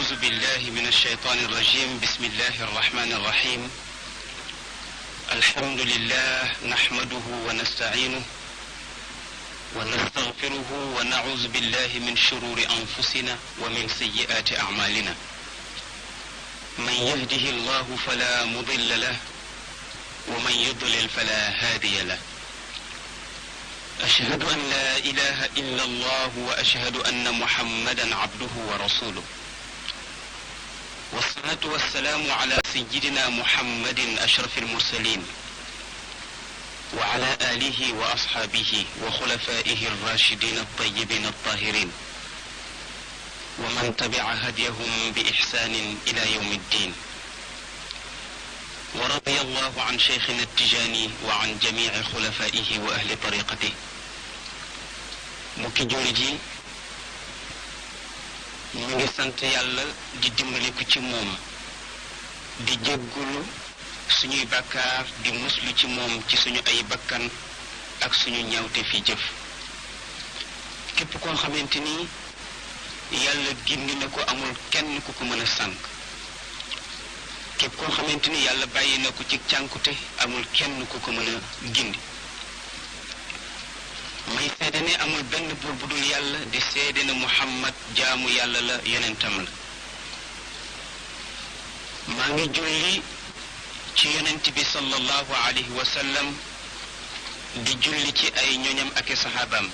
أعوذ بالله من الشيطان الرجيم. بسم الله الرحمن الرحيم. الحمد لله نحمده ونستعينه ونستغفره ونعوذ بالله من شرور أنفسنا ومن سيئات أعمالنا. من يهده الله فلا مضل له ومن يضلل فلا هادي له. أشهد أن لا إله إلا الله وأشهد أن محمدا عبده ورسوله. والصلاة والسلام على سيدنا محمد أشرف المرسلين وعلى آله وأصحابه وخلفائه الراشدين الطيبين الطاهرين ومن تبع هديهم بإحسان إلى يوم الدين. ورضي الله عن شيخنا التجاني وعن جميع خلفائه وأهل طريقته. mbokki jullit yi ñu ngi sant yàlla di dimbaliku ci moom di jéggulu suñuy bakkaar di muslu ci moom ci suñu ay bakkan ak suñu ñaawte fi jëf. képp koo xamante ni yàlla gindi na ko amul kenn ku ko mën a sànk. képp koo xamante ni yàlla bàyyi na ko ci cànkute amul kenn ku ko mën a gindi. may seede ne amul benn buur bu dul yàlla di seede ne Muhammad jaamu yàlla la yonentam la. maa ngi julli ci yonent bi sallallahu alayhi wa sallam di julli ci ay ñoñam ak i saxaabaam.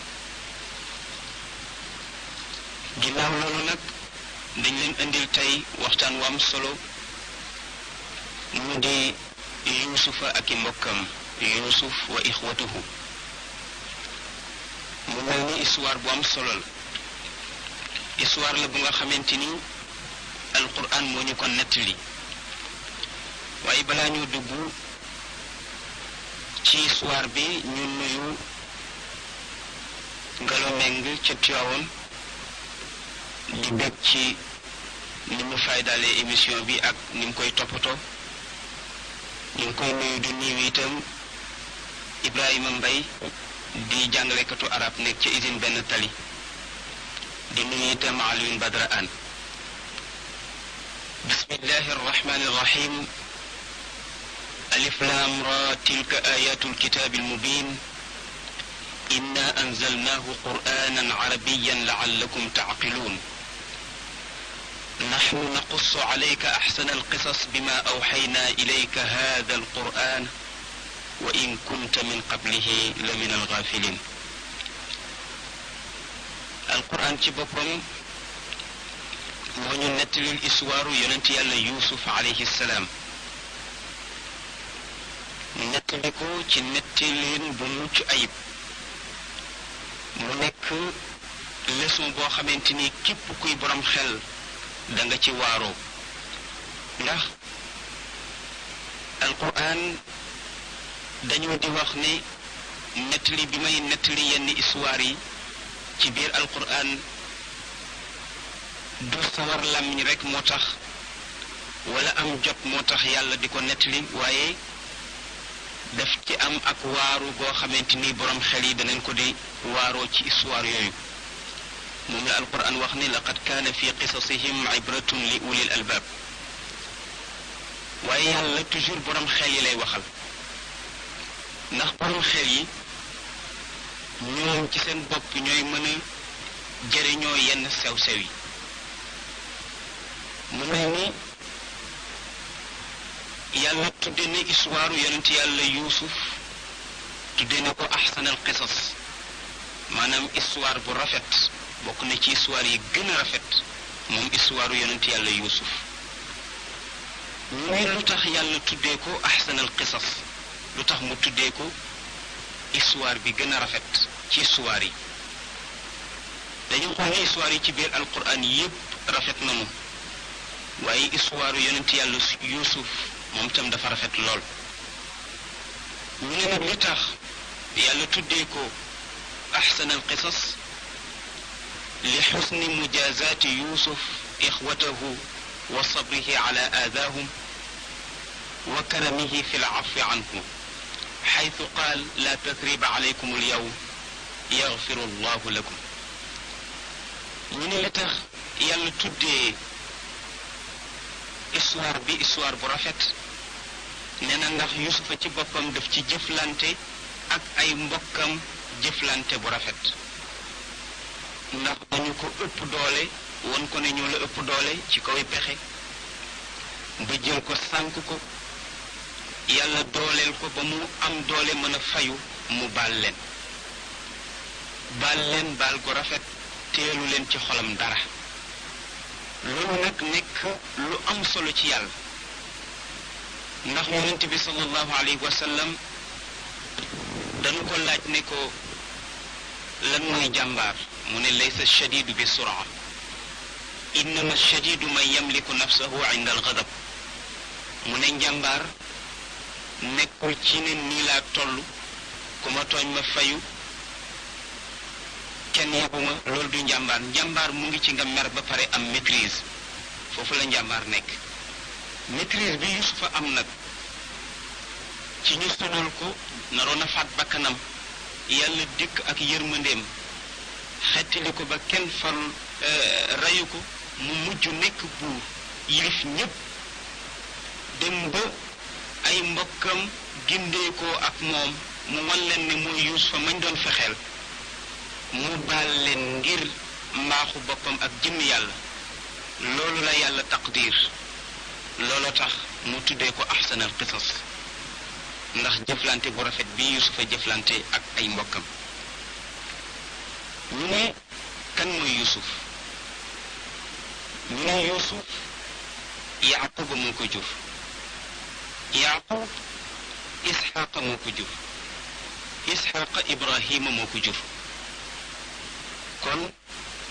ginnaaw loolu nag dañ leen indil tey waxtaan wu am solo mu di yuusufa ak i mbokkam yuusuf wa ixwatuhu. mu mel ni histoire bu am solo la. histoire la bu nga xamante ni alquran moo ñu ko nettali. waaye balaa ñu dugg ci histoire bi ñu nuyu Ngalo Meng ca Tiwaawoon di bég ci ni mu faydalee émission bi ak ni mu koy toppatoo. ñu ngi koy nuyu di nuyu itam Ibrahima Mbay di jàngalekatu arab nekk ci usine benn tali di nuyu itam Alioune Badara Anne. bismillahi arrahmani arrahim. alif lam ra tilka ayatu alkitabi almubin inna anzalnahu qur'anan arabiyyan la'allakum ta'qilun. نحن نقص عليك أحسن القصص بما أوحينا إليك هذا القرآن وإن كنت من قبله لمن الغافلين. القرآن ci boppam moo ñu nettalil histoire yonent yàlla Yuusuf alayhi salaam. nettali ko ci nettalin bu mucc ayib. mu nekk leçon boo xamante ni képp kuy borom xel da nga ci waaroo. ndax alquran dañoo di wax ne nettali bi may nettali yenn histoire yi ci biir alquran du sawar làmmiñ rekk moo tax wala am jot moo tax yàlla di ko nettali waaye daf ci am ak waaru goo xamante ni borom xel yi danañ ko di waaroo ci histoire yooyu. moom la alquran wax ni laqad kaana fi qisasihim ibratun li ulil albaab. waaye yàlla toujours borom xel yi lay waxal ndax borom xel yi ñoom ci seen bopp ñooy mën a jëriñoo yenn sew-sew yi. mu mel ni yàlla tudde na histoire yonent yàlla Yuusuf tudde na ko ahsanal qisas maanaam histoire bu rafet. bokk na ci histoire yi gën a rafet moom histoire yonent yàlla Yuusuf. ñu lu tax yàlla tuddee ko ahsanal qisas lu tax mu tuddee ko histoire bi gën a rafet ci histoire yi. dañu xool ne histoire yi ci biir alquran yépp rafet nañu waaye histoire yonent yàlla Yuusuf moom itam dafa rafet lool. ñu ne nag li tax yàlla tuddee ko ahsanal qisas li xusni mujazaati Yuusuf ixwatahu wa sabrihi ala aadaahum wa karamihi fi lafwi anhum xaytu qaal laa tasriba alaykum alyawm yaxfiru allahu lakum. ñu ne la tax yàlla tuddee histoire bi histoire bu rafet nee na ndax yusufa ci boppam daf ci jëflante ak ay mbokkam jëflante bu rafet ndax dañu ko ëpp doole won ko ne ñoo la ëpp doole ci kaw pexe ba jël ko sànk ko yàlla dooleel ko ba mu am doole mën a fayu mu baal leen baal gu rafet teelu leen ci xolam dara loolu nag nekk lu am solo ci yàlla ndax yonent bi sallallahu alayhi wa sallam dañu ko laaj ne ko lan mooy jàmbaar mu ne laysa shadidu bi sura innama shadidu man yamliku nafsahu inda alghadab mu ne njàmbaar nekkul ci ne nii laa toll ku ma tooñ ma fayu kenn yebuma loolu du njàmbaar mu ngi ci nga mer ba pare am maîtrise foofu la njàmbaar nekk maîtrise bi Yusufa am nag ci ñu sonal ko naroon a faat bakkanam yàlla dikk ak yërmandeem xettali ko ba kenn farul rayu ko mu mujj nekk buur yilif ñépp dem ba ay mbokkam gindeekoo ak moom mu wan leen ne mooy Yusufa mañ doon fexeel mu baal leen ngir mbaaxu boppam ak jëmm yàlla loolu la yàlla taqdir looloo tax mu tuddee ko ahsanal qisas ndax jëflante bu rafet bi Yusufa jëflante ak ay mbokkam ñu ne kan mooy Yusuf ñu ne Yusuf Yaquba moo ko jur Yaqub Isxaaqa moo ko jur Isxaaqa Ibrahima moo ko jur kon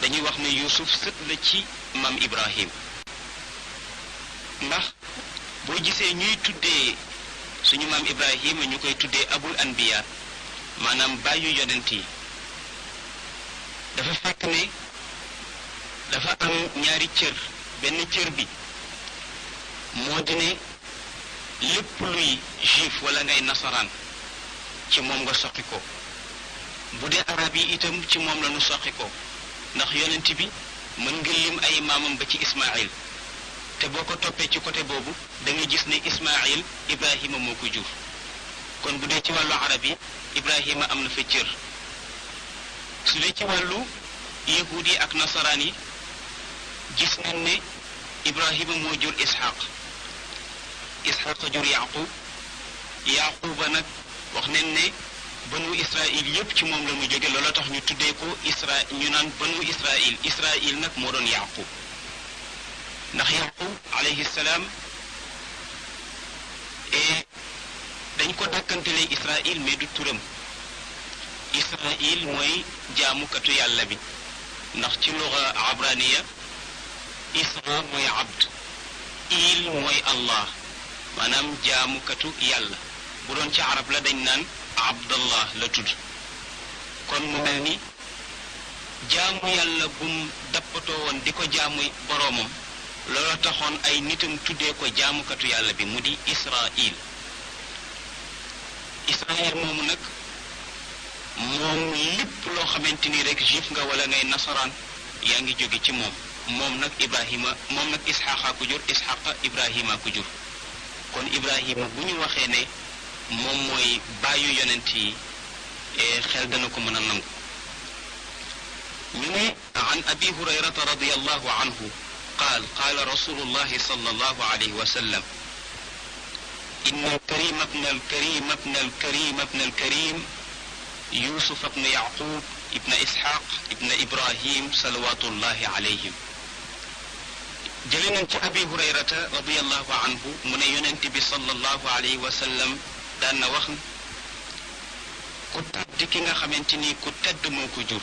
dañuy wax ne Yusuf sët la ci maam Ibrahim ndax boo gisee ñuy tuddee suñu maam Ibrahima ñu koy tuddee abul anbiya maanaam bàyyu yonent yi dafa fekk ne dafa am ñaari cër benn cër bi moo di ne lépp luy juif wala ngay nasaraan ci moom nga soqi ko bu dee arab yi itam ci moom la nu soqi ko ndax yonent bi mën nga lim ay maamam ba ci Ismaïl te boo ko toppee ci côté boobu da nga gis ne Ismaïl Ibrahima moo ko jur kon bu dee ci wàllu arab yi Ibrahima am na fa cër su dee ci wàllu yahuud yi ak nasaraan yi gis nañ ne Ibrahima moo jur Isxaq jur Yaquba nag wax nañ ne banu Israil yépp ci moom la mu jóge loolu tax ñu tuddee ko ñu naan banu Israil nag moo doon Yaqub ndax Yaqub alayhi salaam dañ ko dàkkantelee Israil mais du turam Israil mooy jaamukatu yàlla bi ndax ci luga abraniya Isra mooy abd il mooy Allah maanaam jaamukatu yàlla bu doon ci arab la dañ naan abdallah la tudd kon mu mel ni jaamu yàlla bum dappatoo woon di ko jaamu boroomam looloo taxoon ay nitam tuddee ko jaamukatu yàlla bi mu di Israil moomu nag moom lépp loo xamante ni rek juif nga wala ngay nasaraan yaa ngi jóge ci moom nag Isxaaqa ko jur Isxaaqa Ibrahima ko jur kon Ibrahima bu ñu waxee ne moom mooy bàyyu yonent yi xel dana ko mën a nangu ñu ne an abi hurayrata radiyallahu anhu qaala rasulullahi sallallahu alayhi wa sallam inna alkarima ibna alkarima ibna alkarima ibna alkarim yusuf ibna yaqub ibna ishaq ibna ibrahim salawatullahi alayhim jële nañ ci abi hurayrata radiyallahu anhu mu ne yonent bi sallallahu alayhi wa sallam daan na wax ku tedd ki nga xamante ni ku tedd moo ko jur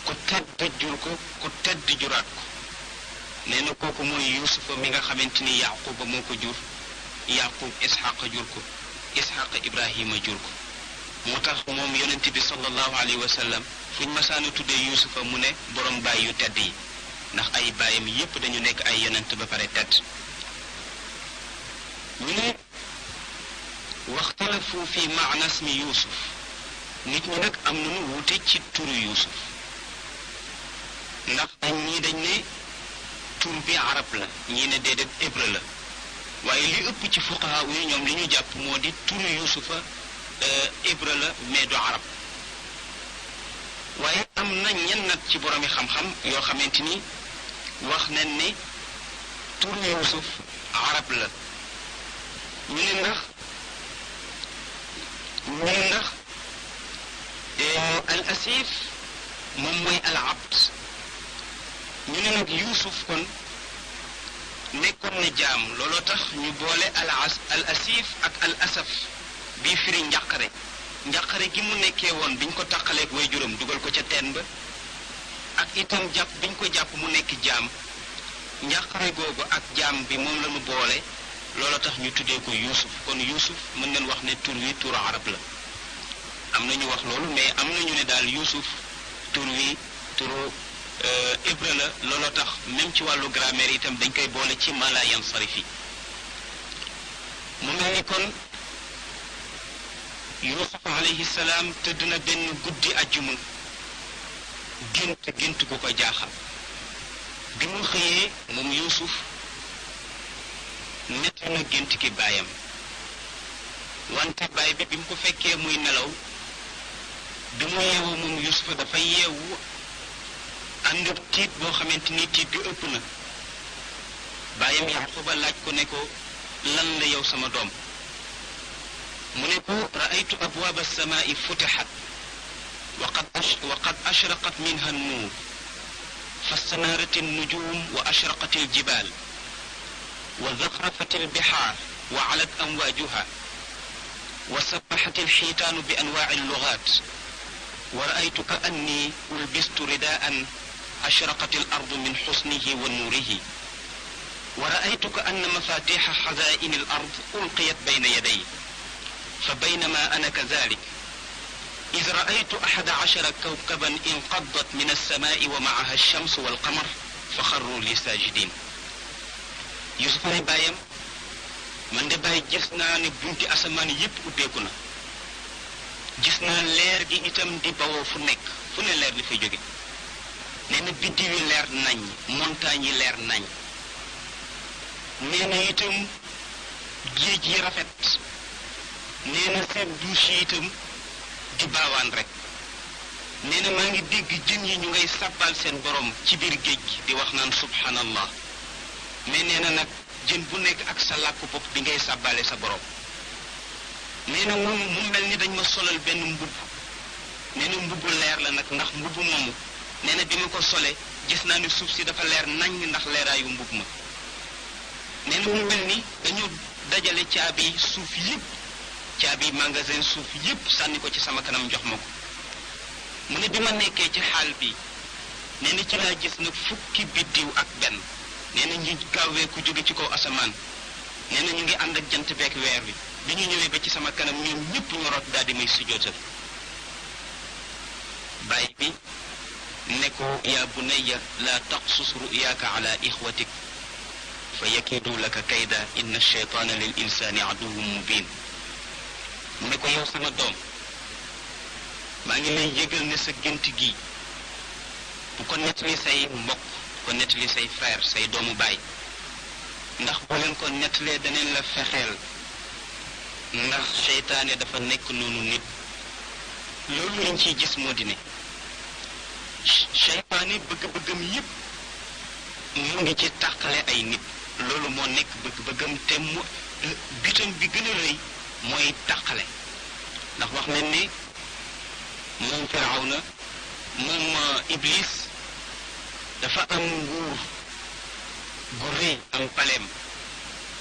ku tedd jur ko ku tedd juraat ko nee na kooku mooy yusufa mi nga xamante ni yaquba moo ko jur yaqub isxaqa jur ko isxaqa ibrahima jur ko moo tax moom yonent bi sallallahu alayhi wa sallam fuñ masaana tuddee yusufa mu ne borom baay yu tedd yi ndax ay baayam yépp dañu nekk ay yonent ba pare tedd ñu ne waxtalafu fi maana ismi yusuf nit ñi nag am nañu wuute ci turu yusuf ndax dañ ne tur bi arab la ñii ne déedéet hébreu la waaye li ëpp ci fuqaha yi ñoom li ñu jàpp moo di turu yusufa hébreu la mais du arab waaye am na ñenn nag ci boroomi xam-xam yoo xamante ni wax nañ ne turu yusuf arab la ñu ne ndax al asif moom mooy al abd ñu ne nag yusuf kon nekkoon na jaam looloo tax ñu boole al asif ak al asaf bii firi njàqare gi mu nekkee woon biñ ko tàqaleeg way juróom dugal ko ca teen ba ak itam jàpp biñ ko jàpp mu nekk jaam njàqare googu ak jaam bi moom la ñu boole looloo tax ñu tuddee ko yusuf kon yusuf mën ngeen wax ne tur wi turu arab la am na ñu wax loolu mais am na ñu ne daal yusuf tur wi turu hébreu la looloo tax même ci wàllu grammaire itam dañ koy boole ci ma la yansarifi mu mel ni kon yusuf alayhi salaam tëdd na benn guddi ajjuma gént gu ko jaaxal bi mu xëyee moom yusuf nett na gént ki baayam wante baay bi bi mu ko fekkee muy nelaw bi mu yeewoo moom yusufa dafa yeewu ànd ak tiit boo xamante ni tiit bi ëpp na baayam yaquba laaj ko ne ko lan la yow sama doom mu ne ko raaytu abwaaba alsamaai futixat وقد أشرقت منها النور فاستنارت النجوم وأشرقت الجبال وزخرفت البحار وعلت أمواجها وسبحت الحيتان بأنواع اللغات ورأيت كأني ألبست رداء أشرقت الأرض من حسنه ونوره ورأيت كأن مفاتيح خزائن الأرض ألقيت بين يدي فبينما أنا كذلك إذ رأيت 11 كوكبا انقضت من السماء ومعها الشمس والقمر فخروا لي ساجدين يوسف ne baayam man de baay gis naa ne bunti asamaan yépp ubbeeku na gis naa leer gi itam di bawoo fu nekk fu ne leer di fay jóge nee na biddiw yi leer nañ montagne yi leer nañ nee na itam géej yi rafet nee na seen douche yi itam di baawaan rek nee na maa ngi dégg jën yi ñu ngay sàbbal seen borom ci biir géej gi di wax naan subhanallah mais nee na nag jën bu nekk ak sa làkku bopp bi ngay sàbbale sa borom nee na moom mu mel ni dañ ma solal benn mbubb nee na mbubbu leer la nag ndax mbubbu moomu nee na bi ma ko sole gis naa ni suuf si dafa leer nañ ndax leeraayu mbubb ma nee na mu mel ni dañu dajale caabi suuf yépp caabi magasin suuf yépp sànni ko ci sama kanam jox ma ko mu ne bi ma nekkee ci xaal bi nee na ci laa gis nag fukki biddiw ak benn nee na ñu gaawee ku jóge ci kaw asamaan nee na ñu ngi ànd ak jant beek weer wi bi ñu ñëwee ba ci sama kanam ñoom ñépp ñu rot daal di may sujootal baay bi ne ko yaa bunayya laa taqsus ruyaaka ala ixwatik fa yakiidu laka kayda inna shaytaana lil insaani aduwwun mubin mu ne ko yow sama doom maa ngi lay yëgal ne sa gént gi bu ko nettali say mbokk bu ko nettali say frère say doomu baay ndax boo leen ko nettalee daneen la fexeel ndax seytaane dafa nekk noonu nit loolu lañ ciy gis moo di ne seytaane bëgg-bëggam yépp mu ngi ci tàqale ay nit loolu moo nekk bëgg-bëggam te mu bitam bi gën a rëy mooy tàqale ndax wax nañ ne moom Firawna moom Iblis dafa am nguur gu rëy am paleem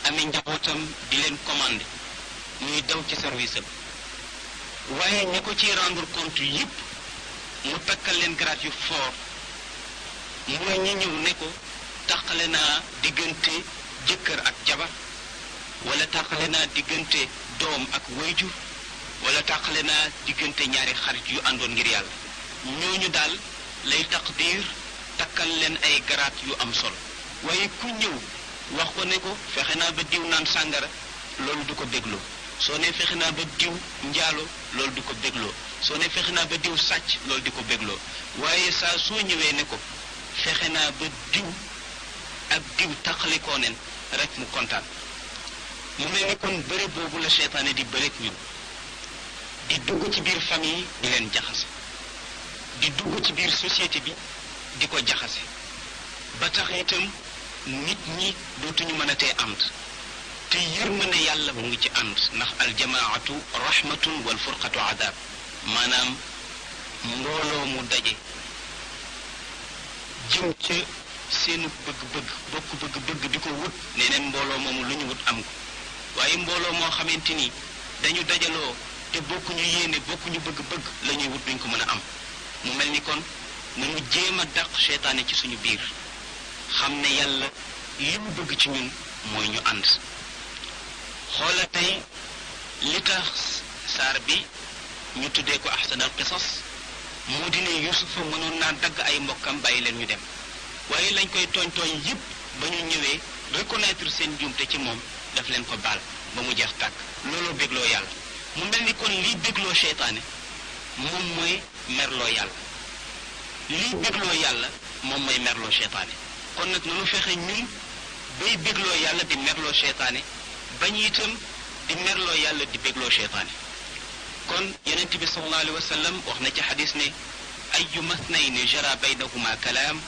amee njabootam di leen commandé ñuy daw ci service am waaye ñi ko ci rendre compte yépp mu takkal leen grade yu fort mooy ñi ñëw ne ko tàqale naa diggante jëkkër ak jabar wala tàqale naa diggante doom ak wayjur wala tàqale naa diggante ñaari xarit yu àndoon ngir yàlla ñooñu daal lay taqdir takkal leen ay garaat yu am solo waaye ku ñëw wax ko ne ko fexe naa ba diw naan sàngara loolu du ko bégloo soo ne fexe naa ba diw njaalo loolu du ko bégloo soo ne fexe naa ba diw sàcc loolu di ko bégloo waaye saa soo ñëwee ne ko fexe naa ba diw ak diw taqalikoo nen rek mu kontaan. mu mel ni kon bëre boobu la seytaane di bëreeg ñun di dugg ci biir famille di leen jaxase di dugg ci biir société bi di ko jaxase ba tax itam nit ñi dootuñu mën a tee ànd te yërmande yàlla mu ngi ci ànd ndax aljamaatu rahmatun wal furqatu adab maanaam mbooloo mu daje jëm ca seenu bëgg-bëgg bokk bëgg-bëgg di ko wut neneen mbooloo moomu lu ñu wut am ko waaye mbooloo moo xamante ni dañu dajaloo te bokkuñu yéene bokkuñu bëgg-bëgg la ñuy wut duñ ko mën a am mu mel ni kon nañu jéem a dàq seytaane ci suñu biir xam ne yàlla li mu bëgg ci ñun mooy ñu ànd xoola tey li tax saar bi ñu tuddee ko ahsanal qisas moo di ne Yusufa mënoon naa dagg ay mbokkam bàyyi leen ñu dem waaye lañ koy tooñ tooñ yépp ba ñu ñëwee reconnaître seen njuumte ci moom daf leen ko baal ba mu jeex tàkk looloo bégloo yàlla mu mel ni kon liy bégloo seytaane moom mooy merloo yàlla liy bégloo yàlla moom mooy merloo seytaane kon nag nanu fexe ñun bay bégloo yàlla di merloo seytaane bañ itam di merloo yàlla di bégloo seytaane kon yonent bi sallallahu alayhi wa sallam wax na ci xadis ne ayu mathnayni jara baynahuma kalaam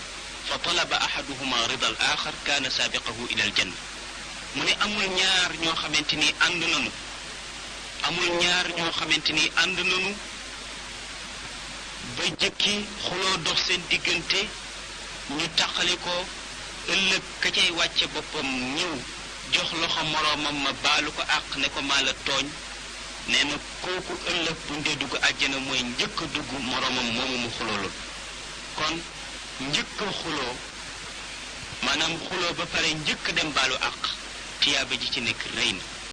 fa talaba ahaduhuma rida al axar kaana saabiqahu ila al janna mu ne amul ñaar ñoo xamante ni ànd nanu ba jëkki xuloo dox seen diggante ñu taqali ko ëllëg ka cay wàcce boppam ñëw jox loxo moroomam ma baalu ko àq ne ko maa la tooñ nee na kooku ëllëg buñ dee dugg àjjana mooy njëkk a dugg moroomam moomu mu xuloolul kon njëkk a xuloo maanaam xuloo ba pare njëkk dem baalu àq tiyaaba ji ci nekk rëy na